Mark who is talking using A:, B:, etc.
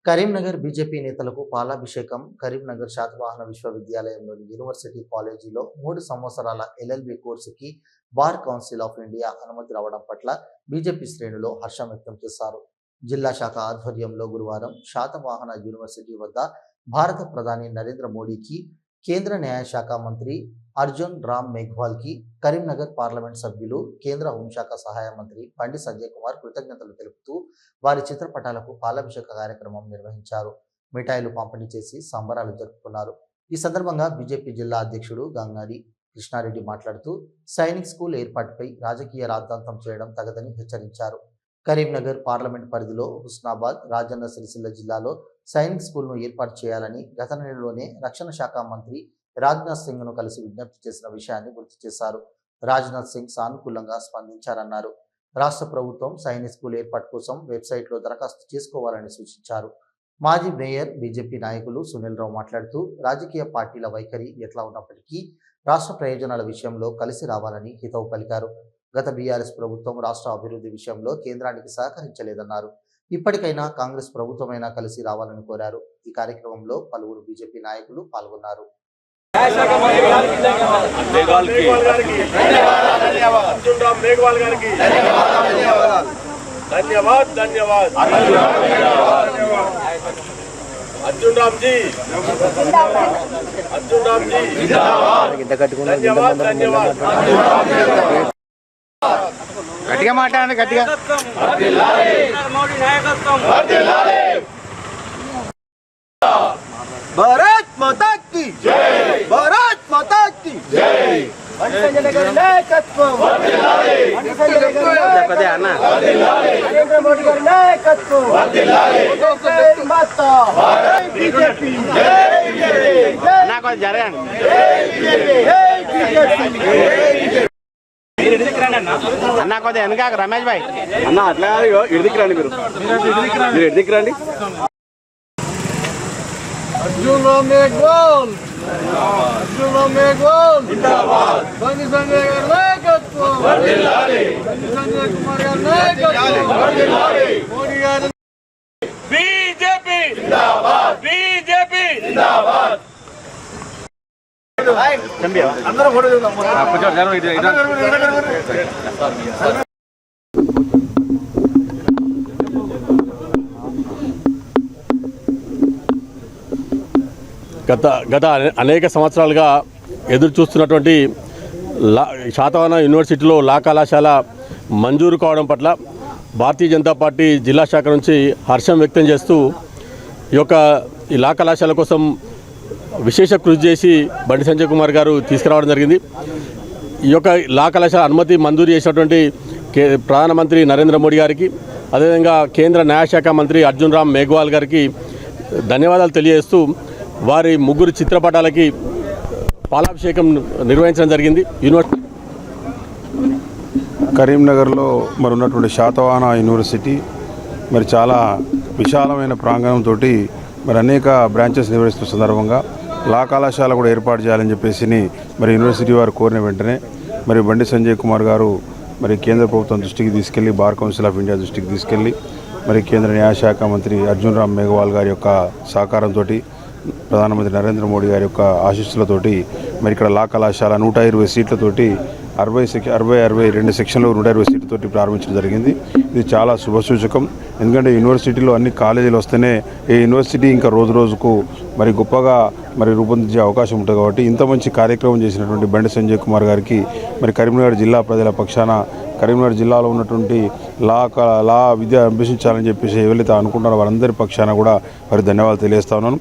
A: Karimnagar BJP నేతలకు పాలాభిషేకం. Karimnagar Satavahana విశ్వవిద్యాలయంలోని university కాలేజీలో 3 సంవత్సరాల ఎల్ఎల్బి కోర్సుకి బార్ కౌన్సిల్ ఆఫ్ ఇండియా అనుమతి రావడం పట్ల బీజేపీ శ్రేణులు హర్షం వ్యక్తం చేశారు. జిల్లా శాఖ ఆధ్వర్యంలో గురువారం శాతవాహన యూనివర్సిటీ వద్ద భారత ప్రధాని నరేంద్ర మోడీకి, కేంద్ర న్యాయశాఖ మంత్రి అర్జున్ రామ్ మేఘ్వాల్కి, కరీంనగర్ పార్లమెంట్ సభ్యులు, కేంద్ర హోంశాఖ సహాయ మంత్రి బండి సంజయ్ కుమార్ కృతజ్ఞతలు తెలుపుతూ వారి చిత్రపటాలకు పాలాభిషేక కార్యక్రమం నిర్వహించారు. మిఠాయిలు పంపిణీ చేసి సంబరాలు జరుపుకున్నారు. ఈ సందర్భంగా బీజేపీ జిల్లా అధ్యక్షుడు గంగారి కృష్ణారెడ్డి మాట్లాడుతూ సైనిక్ స్కూల్ ఏర్పాటుపై రాజకీయ రాద్ధాంతం చేయడం తగదని హెచ్చరించారు. కరీంనగర్ పార్లమెంట్ పరిధిలో హుస్నాబాద్, రాజన్న సిరిసిల్ల జిల్లాలో సైనిక్ స్కూల్ను ఏర్పాటు చేయాలని గత నెలలోనే రక్షణ శాఖ మంత్రి రాజ్నాథ్ సింగ్ను కలిసి విజ్ఞప్తి చేసిన విషయాన్ని గుర్తు చేశారు. రాజ్నాథ్ సింగ్ సానుకూలంగా స్పందించారన్నారు. రాష్ట్ర ప్రభుత్వం సైనిక్ స్కూల్ ఏర్పాటు కోసం వెబ్సైట్లో దరఖాస్తు చేసుకోవాలని సూచించారు. మాజీ మేయర్ బీజేపీ నాయకులు సునీల్ రావు మాట్లాడుతూ రాజకీయ పార్టీల వైఖరి ఎట్లా ఉన్నప్పటికీ రాష్ట్ర ప్రయోజనాల విషయంలో కలిసి రావాలని హితవు పలికారు. గత బీఆర్ఎస్ ప్రభుత్వం రాష్ట్ర అభివృద్ధి విషయంలో కేంద్రానికి సహకరించలేదన్నారు. ఇప్పటికైనా కాంగ్రెస్ ప్రభుత్వమైనా కలిసి రావాలని కోరారు. ఈ కార్యక్రమంలో పలువురు బీజేపీ నాయకులు పాల్గొన్నారు.
B: अर्जुन राम जी धन्यवाद धन्यवाद
C: గట్టిగా మాట్లాడండి గట్టిగా
D: భారత్ మాతా की जय భారత్ మాతా की जय నరేంద్ర మోడీ గారి నాయకత్వం వర్ధిల్లాలి మాతా బీజేపీ
C: నాకు జరగండి అన్న కొద్దిగా వెనక రమేష్ భాయ్
D: అన్న అట్లా ఇడిదికి రండి మీరు ఇడిదికి రండి అర్జున్ రామ్ మేఘ్వాల్ జిందాబాద్ బండి సంజయ్ గారి నాయకత్వం వర్ధిల్లాలి బండి సంజయ్ కుమార్ గారి నాయకత్వం వర్ధిల్లాలి మోడీ గారి బీజేపీ జిందాబాద్ బీజేపీ జిందాబాద్ అందరూ ఫోటో దిగుదాం
E: గత అనేక సంవత్సరాలుగా ఎదురు చూస్తున్నటువంటి శాతవాహన యూనివర్సిటీలో లా కళాశాల మంజూరు కావడం పట్ల భారతీయ జనతా పార్టీ జిల్లా శాఖ నుంచి హర్షం వ్యక్తం చేస్తూ ఈ లా కళాశాల కోసం విశేష కృషి చేసి బండి సంజయ్ కుమార్ గారు తీసుకురావడం జరిగింది. ఈ యొక్క లా కళాశాల అనుమతి మంజూరు చేసినటువంటి ప్రధానమంత్రి నరేంద్ర మోడీ గారికి, అదేవిధంగా కేంద్ర న్యాయశాఖ మంత్రి అర్జున్ రామ్ మేఘ్వాల్ గారికి ధన్యవాదాలు తెలియజేస్తూ వారి ముగ్గురు చిత్రపటాలకి పాలాభిషేకం నిర్వహించడం జరిగింది.
F: కరీంనగర్లో మరి ఉన్నటువంటి శాతవాహన యూనివర్సిటీ మరి చాలా విశాలమైన ప్రాంగణంతో మరి అనేక బ్రాంచెస్ నిర్వహిస్తున్న సందర్భంగా లా కళాశాల కూడా ఏర్పాటు చేయాలని చెప్పేసి మరి యూనివర్సిటీ వారు కోరిన వెంటనే మరి బండి సంజయ్ కుమార్ గారు మరి కేంద్ర ప్రభుత్వం దృష్టికి తీసుకెళ్లి, బార్ కౌన్సిల్ ఆఫ్ ఇండియా దృష్టికి తీసుకెళ్లి, మరి కేంద్ర న్యాయశాఖ మంత్రి అర్జున్ రామ్ మేఘ్వాల్ గారి యొక్క సహకారంతో, ప్రధానమంత్రి నరేంద్ర మోడీ గారి యొక్క ఆశీస్సులతోటి మరి ఇక్కడ లా కళాశాల 120 సీట్లతోటి 62 సెక్షన్లు 120 సీట్లతోటి ప్రారంభించడం జరిగింది. ఇది చాలా శుభసూచకం. ఎందుకంటే యూనివర్సిటీలో అన్ని కాలేజీలు వస్తేనే ఈ యూనివర్సిటీ ఇంకా రోజు రోజుకు మరి గొప్పగా మరి రూపొందించే అవకాశం ఉంటుంది. కాబట్టి ఇంత మంచి కార్యక్రమం చేసినటువంటి బండి సంజయ్ కుమార్ గారికి మరి కరీంనగర్ జిల్లా ప్రజల పక్షాన, కరీంనగర్ జిల్లాలో ఉన్నటువంటి లా విద్య అభ్యసించాలని చెప్పేసి ఎవరైతే అనుకుంటారో వారందరి పక్షాన కూడా మరి ధన్యవాదాలు తెలియజేస్తా ఉన్నాను.